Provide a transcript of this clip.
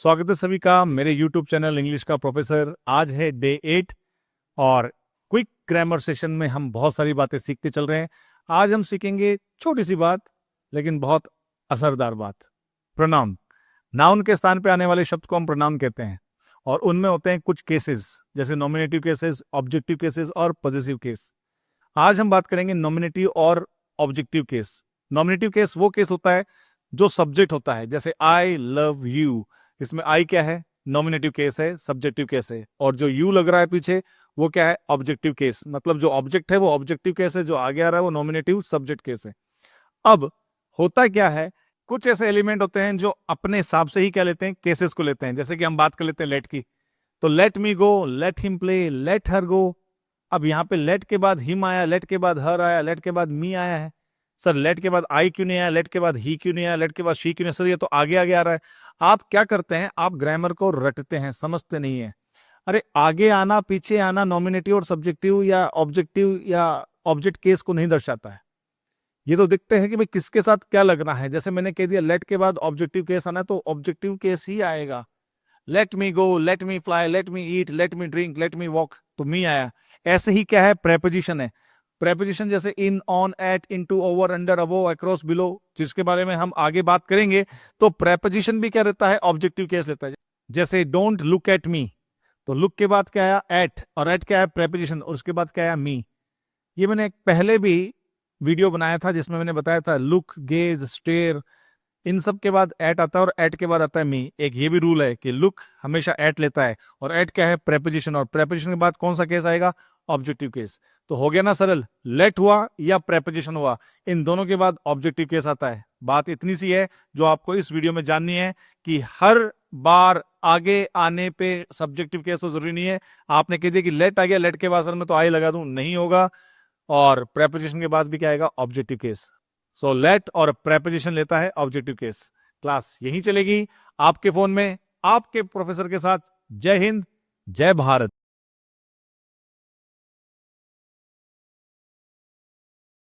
स्वागत है सभी का मेरे YouTube चैनल इंग्लिश का प्रोफेसर। आज है डे 8 और क्विक ग्रामर सेशन में हम बहुत सारी बातें सीखते चल रहे हैं। आज हम सीखेंगे छोटी सी बात लेकिन बहुत असरदार बात। प्रोनाउन, नाउन के स्थान पे आने वाले शब्द को हम प्रोनाउन कहते हैं और उनमें होते हैं कुछ केसेस, जैसे नॉमिनेटिव केसेस, ऑब्जेक्टिव केसेस और पॉजेसिव केस। आज हम बात करेंगे नॉमिनेटिव और ऑब्जेक्टिव केस। नॉमिनेटिव केस वो केस होता है जो सब्जेक्ट होता है, जैसे आई लव यू। इसमें आई क्या है? नॉमिनेटिव केस है, सब्जेक्टिव केस है। और जो यू लग रहा है पीछे वो क्या है? Objective case. मतलब जो ऑब्जेक्ट है वो ऑब्जेक्टिव केस है, जो आगे आ रहा है वो नॉमिनेटिव सब्जेक्ट केस है। अब होता क्या है, कुछ ऐसे एलिमेंट होते हैं जो अपने हिसाब से ही क्या लेते हैं, केसेस को लेते हैं। जैसे कि हम बात कर लेते हैं लेट की, तो let me go, let him play, let her go. अब यहाँ पे लेट के बाद हिम आया, लेट के बाद हर आया, लेट के बाद मी आया है। सर लेट के बाद आई क्यों नहीं आया, लेट के बाद ही क्यों नहीं आया, लेट के बाद शी क्यों नहीं? सर ये तो आगे आगे आ रहा है। आप क्या करते हैं, आप ग्रामर को रटते हैं, समझते नहीं है। अरे आगे आना पीछे आना नॉमिनेटिव और सब्जेक्टिव या ऑब्जेक्ट केस को नहीं दर्शाता है। ये तो देखते हैं कि भाई किसके साथ क्या लगना है। जैसे मैंने कह दिया लेट के बाद ऑब्जेक्टिव केस आना, तो ऑब्जेक्टिव केस ही आएगा। Let me go, let me fly, let me eat, let me drink, let me walk, तो मी आया। ऐसे ही क्या है, प्रेपोजिशन है। प्रेपोजिशन जैसे in, on, at, into, over, under, above, across, below, जिसके बारे में हम आगे बात करेंगे। तो प्रेपोजिशन भी क्या रहता है? ऑब्जेक्टिव केस लेता है। जैसे डोंट लुक एट मी, तो लुक के बाद क्या आया? एट, और एट क्या है? प्रेपोजिशन, और उसके बाद क्या आया? मी। ये मैंने पहले भी वीडियो बनाया था जिसमें मैंने बताया था लुक, गेज, स्टेयर, इन सब के बाद एट आता है और एट के बाद आता है मी। एक ये भी रूल है कि लुक हमेशा एट लेता है, और एट क्या है? प्रेपोजिशन, और प्रेपोजिशन के बाद कौन सा केस आएगा? Objective case. तो हो गया ना सरल, लेट हुआ या प्रेपोजिशन हुआ, इन दोनों के बाद ऑब्जेक्टिव केस आता है। बात इतनी सी है जो आपको इस वीडियो में जाननी है कि हर बार आगे आने पे सब्जेक्टिव केस तो जरूरी नहीं है। आपने कह दिया कि लेट आ गया, लेट के बाद सर मैं तो आई लगा दूं, नहीं होगा। और प्रेपोजिशन के बाद भी क्या आएगा? Objective case. सो लेट और प्रेपोजिशन लेता है ऑब्जेक्टिव केस। क्लास यहीं चलेगी आपके फोन में, आपके प्रोफेसर के साथ। जय हिंद, जय भारत।